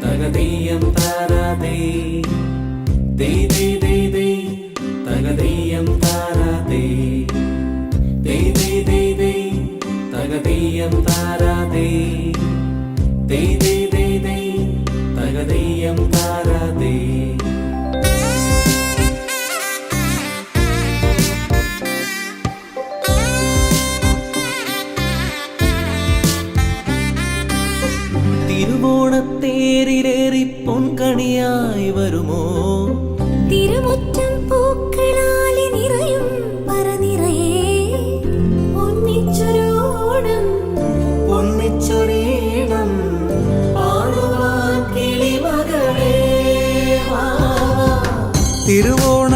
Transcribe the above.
തകതീയം താരാതേ തകതീയം താരാതേ തകതീയം താരാതേ തകതീയം താരാതേ. തിരുവോണത്തേരിലേറി പൊൻകണിയായി വരുമോ തിരുമുറ്റം പൂക്കളാലി നിറയും പറനിറയേ ഒന്നിച്ചൊരോണം ഒന്നിച്ചൊരീണം പാടുവാൻ കിളിമകളേ. തിരുവോണ